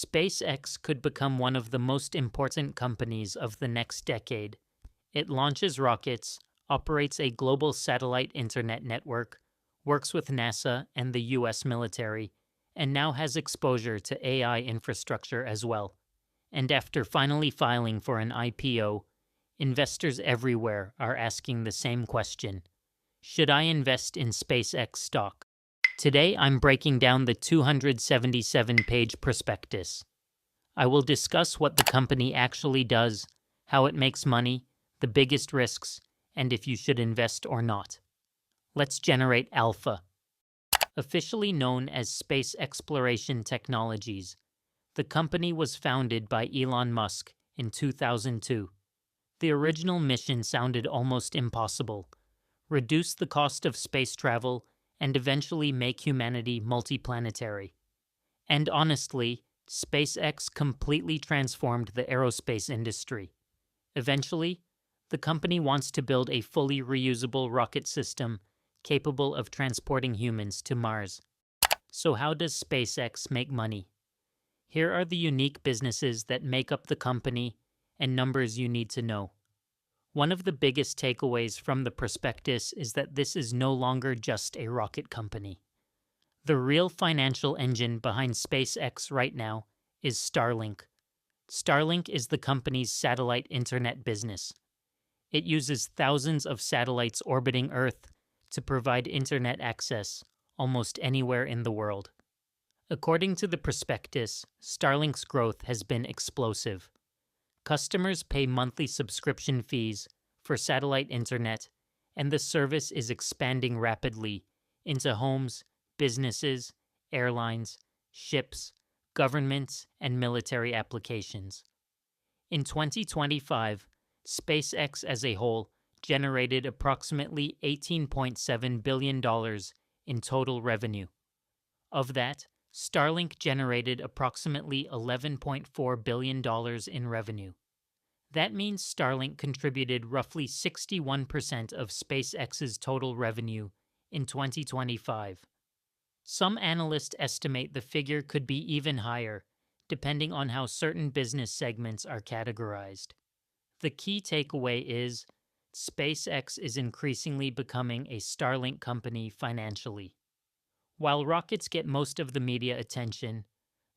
SpaceX could become one of the most important companies of the next decade. It launches rockets, operates a global satellite internet network, works with NASA and the US military, and now has exposure to AI infrastructure as well. And after finally filing for an IPO, investors everywhere are asking the same question: should I invest in SpaceX stock? Today, I'm breaking down the 277-page prospectus. I will discuss what the company actually does, how it makes money, the biggest risks, and if you should invest or not. Let's generate alpha. Officially known as Space Exploration Technologies, the company was founded by Elon Musk in 2002. The original mission sounded almost impossible: reduce the cost of space travel and eventually make humanity multiplanetary. And honestly, SpaceX completely transformed the aerospace industry. Eventually, the company wants to build a fully reusable rocket system capable of transporting humans to Mars. So how does SpaceX make money? Here are the unique businesses that make up the company and numbers you need to know. One of the biggest takeaways from the prospectus is that this is no longer just a rocket company. The real financial engine behind SpaceX right now is Starlink. Starlink is the company's satellite internet business. It uses thousands of satellites orbiting Earth to provide internet access almost anywhere in the world. According to the prospectus, Starlink's growth has been explosive. Customers pay monthly subscription fees for satellite internet, and the service is expanding rapidly into homes, businesses, airlines, ships, governments, and military applications. In 2025, SpaceX as a whole generated approximately $18.7 billion in total revenue. Of that, Starlink generated approximately $11.4 billion in revenue. That means Starlink contributed roughly 61% of SpaceX's total revenue in 2025. Some analysts estimate the figure could be even higher, depending on how certain business segments are categorized. The key takeaway is SpaceX is increasingly becoming a Starlink company financially. While rockets get most of the media attention,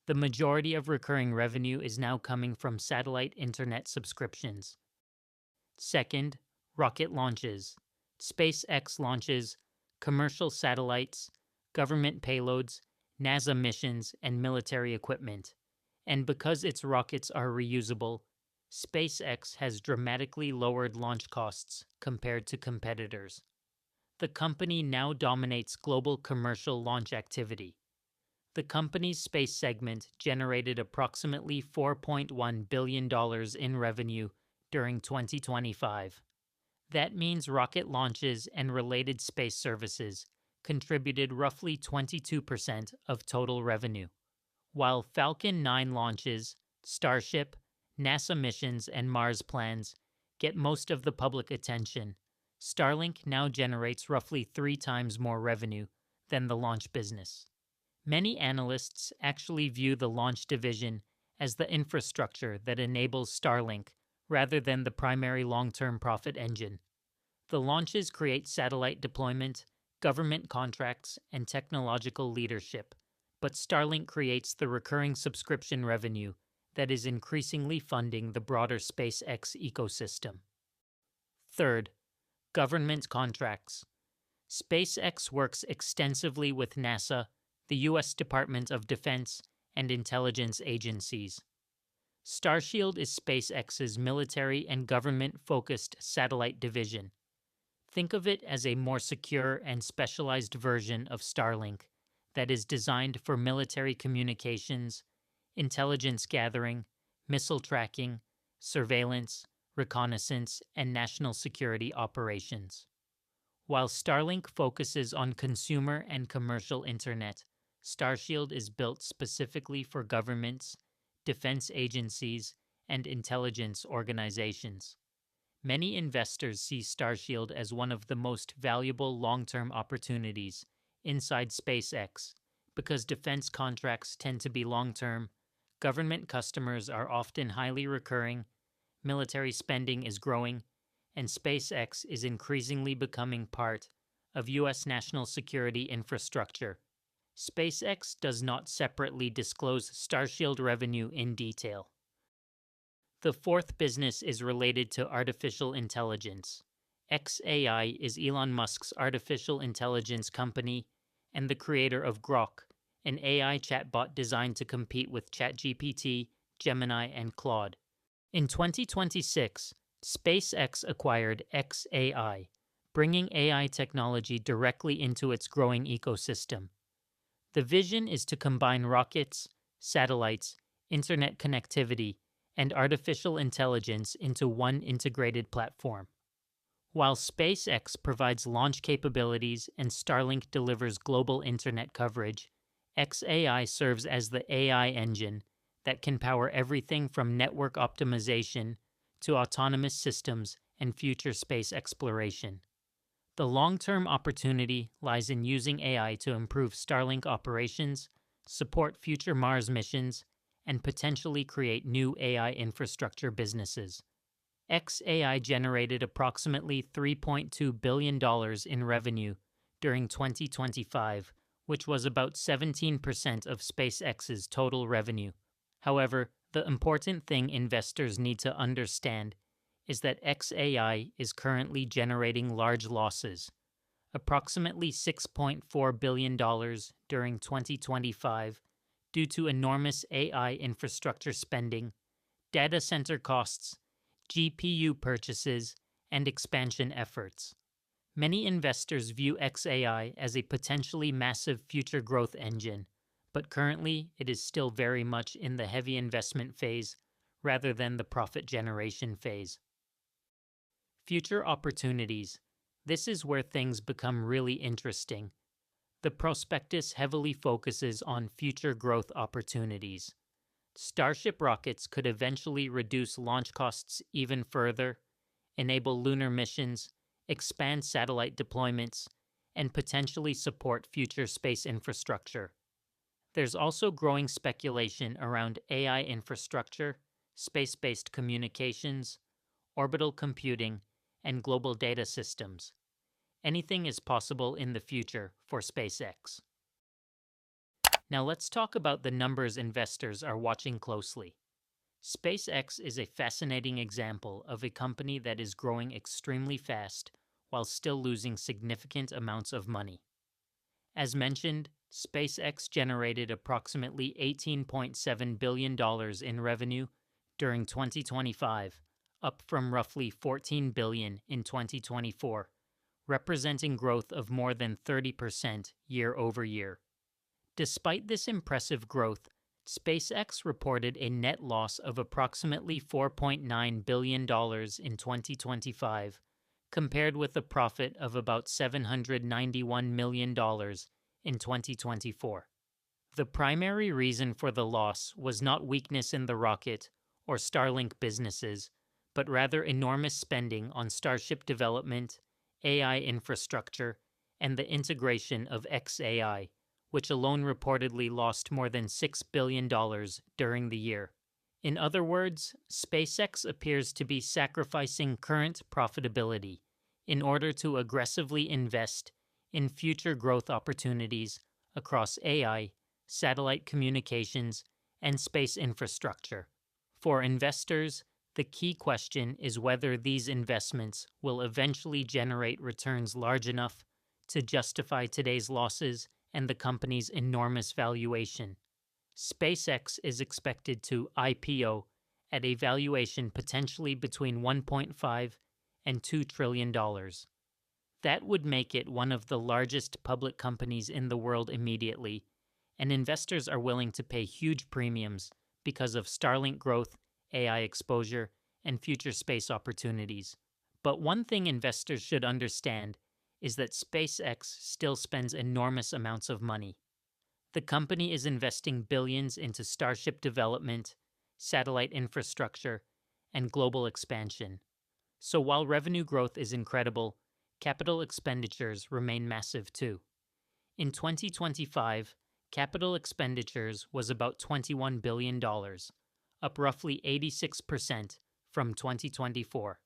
the majority of recurring revenue is now coming from satellite internet subscriptions. Second, rocket launches. SpaceX launches commercial satellites, government payloads, NASA missions, and military equipment. And because its rockets are reusable, SpaceX has dramatically lowered launch costs compared to competitors. The company now dominates global commercial launch activity. The company's space segment generated approximately $4.1 billion in revenue during 2025. That means rocket launches and related space services contributed roughly 22% of total revenue. While Falcon 9 launches, Starship, NASA missions, and Mars plans get most of the public attention, Starlink now generates roughly 3 times more revenue than the launch business. Many analysts actually view the launch division as the infrastructure that enables Starlink rather than the primary long-term profit engine. The launches create satellite deployment, government contracts, and technological leadership, but Starlink creates the recurring subscription revenue that is increasingly funding the broader SpaceX ecosystem. Third, government contracts. SpaceX works extensively with NASA, the U.S. Department of Defense, and intelligence agencies. Starshield is SpaceX's military and government-focused satellite division. Think of it as a more secure and specialized version of Starlink that is designed for military communications, intelligence gathering, missile tracking, surveillance, reconnaissance, and national security operations. While Starlink focuses on consumer and commercial internet, Starshield is built specifically for governments, defense agencies, and intelligence organizations. Many investors see Starshield as one of the most valuable long-term opportunities inside SpaceX because defense contracts tend to be long-term, Government customers are often highly recurring, military spending is growing, and SpaceX is increasingly becoming part of U.S. national security infrastructure. SpaceX does not separately disclose Starshield revenue in detail. The fourth business is related to artificial intelligence. xAI is Elon Musk's artificial intelligence company and the creator of Grok, an AI chatbot designed to compete with ChatGPT, Gemini, and Claude. In 2026, SpaceX acquired xAI, bringing AI technology directly into its growing ecosystem. The vision is to combine rockets, satellites, internet connectivity, and artificial intelligence into one integrated platform. While SpaceX provides launch capabilities and Starlink delivers global internet coverage, xAI serves as the AI engine that can power everything from network optimization to autonomous systems and future space exploration. The long-term opportunity lies in using AI to improve Starlink operations, support future Mars missions, and potentially create new AI infrastructure businesses. xAI generated approximately $3.2 billion in revenue during 2025, which was about 17% of SpaceX's total revenue. However, the important thing investors need to understand is that xAI is currently generating large losses, approximately $6.4 billion during 2025, due to enormous AI infrastructure spending, data center costs, GPU purchases, and expansion efforts. Many investors view xAI as a potentially massive future growth engine, but currently it is still very much in the heavy investment phase rather than the profit generation phase. Future opportunities. This is where things become really interesting. The prospectus heavily focuses on future growth opportunities. Starship rockets could eventually reduce launch costs even further, enable lunar missions, expand satellite deployments, and potentially support future space infrastructure. There's also growing speculation around AI infrastructure, space-based communications, orbital computing, and global data systems. Anything is possible in the future for SpaceX. Now let's talk about the numbers investors are watching closely. SpaceX is a fascinating example of a company that is growing extremely fast while still losing significant amounts of money. As mentioned, SpaceX generated approximately $18.7 billion in revenue during 2025, up from roughly $14 billion in 2024, representing growth of more than 30% year over year. Despite this impressive growth, SpaceX reported a net loss of approximately $4.9 billion in 2025, compared with a profit of about $791 million in 2024. The primary reason for the loss was not weakness in the rocket or Starlink businesses, but rather enormous spending on Starship development, AI infrastructure, and the integration of xAI, which alone reportedly lost more than $6 billion during the year. In other words, SpaceX appears to be sacrificing current profitability in order to aggressively invest in future growth opportunities across AI, satellite communications, and space infrastructure. For investors, the key question is whether these investments will eventually generate returns large enough to justify today's losses and the company's enormous valuation. SpaceX is expected to IPO at a valuation potentially between $1.5 and $2 trillion. That would make it one of the largest public companies in the world immediately, and investors are willing to pay huge premiums because of Starlink growth, AI exposure, and future space opportunities. But one thing investors should understand is that SpaceX still spends enormous amounts of money. The company is investing billions into Starship development, satellite infrastructure, and global expansion. So while revenue growth is incredible, capital expenditures remain massive too. In 2025, capital expenditures was about $21 billion, up roughly 86% from 2024.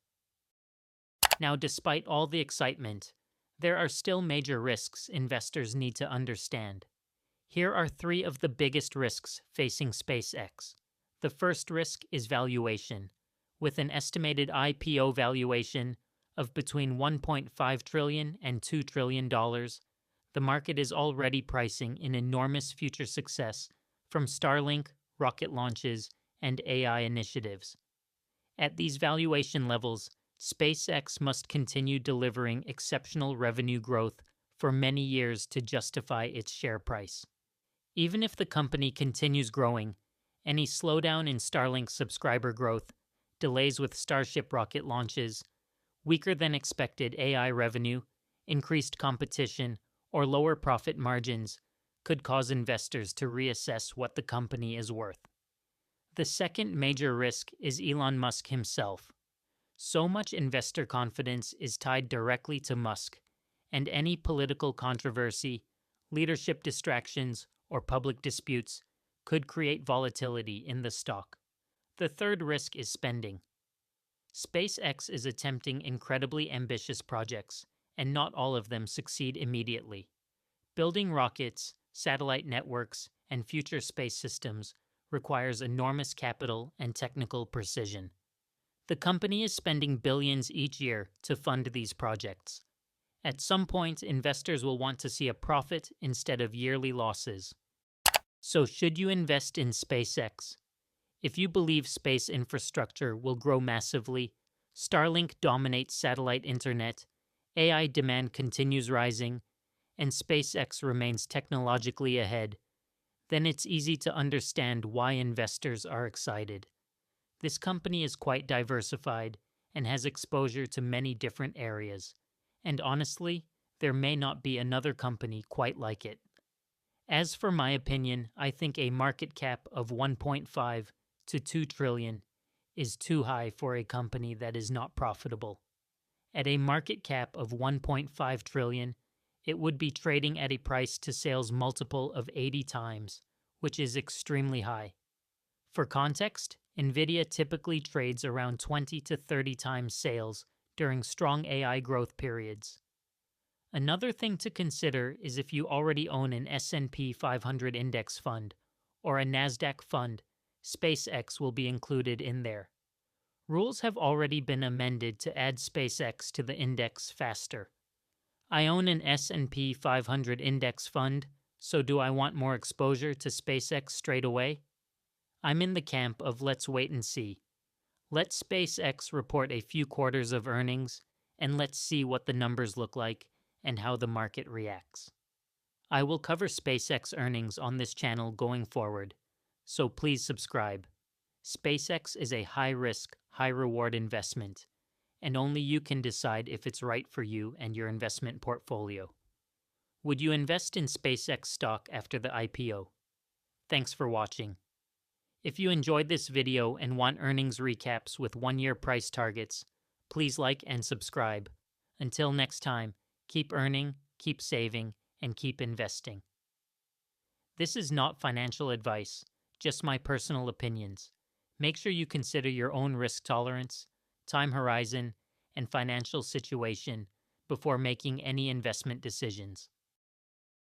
Now, despite all the excitement, there are still major risks investors need to understand. Here are three of the biggest risks facing SpaceX. The first risk is valuation. With an estimated IPO valuation of between $1.5 trillion and $2 trillion, the market is already pricing in enormous future success from Starlink, rocket launches, and AI initiatives. At these valuation levels, SpaceX must continue delivering exceptional revenue growth for many years to justify its share price. Even if the company continues growing, any slowdown in Starlink subscriber growth, delays with Starship rocket launches, weaker than expected AI revenue, increased competition, or lower profit margins could cause investors to reassess what the company is worth. The second major risk is Elon Musk himself. So much investor confidence is tied directly to Musk, and any political controversy, leadership distractions, or public disputes could create volatility in the stock. The third risk is spending. SpaceX is attempting incredibly ambitious projects, and not all of them succeed immediately. Building rockets, satellite networks, and future space systems requires enormous capital and technical precision. The company is spending billions each year to fund these projects. At some point, investors will want to see a profit instead of yearly losses. So, should you invest in SpaceX? If you believe space infrastructure will grow massively, Starlink dominates satellite internet, AI demand continues rising, and SpaceX remains technologically ahead, then it's easy to understand why investors are excited. This company is quite diversified and has exposure to many different areas, and honestly, there may not be another company quite like it. As for my opinion, I think a market cap of 1.5 to 2 trillion is too high for a company that is not profitable. At a market cap of 1.5 trillion, it would be trading at a price to sales multiple of 80 times, which is extremely high. For context, Nvidia typically trades around 20 to 30 times sales during strong AI growth periods. Another thing to consider is if you already own an S&P 500 index fund or a NASDAQ fund, SpaceX will be included in there. Rules have already been amended to add SpaceX to the index faster. I own an S&P 500 index fund, so do I want more exposure to SpaceX straight away? I'm in the camp of let's wait and see. Let SpaceX report a few quarters of earnings, and let's see what the numbers look like and how the market reacts. I will cover SpaceX earnings on this channel going forward, so please subscribe. SpaceX is a high-risk, high-reward investment, and only you can decide if it's right for you and your investment portfolio. Would you invest in SpaceX stock after the IPO? Thanks for watching. If you enjoyed this video and want earnings recaps with one-year price targets, please like and subscribe. Until next time, keep earning, keep saving, and keep investing. This is not financial advice, just my personal opinions. Make sure you consider your own risk tolerance, time horizon, and financial situation before making any investment decisions.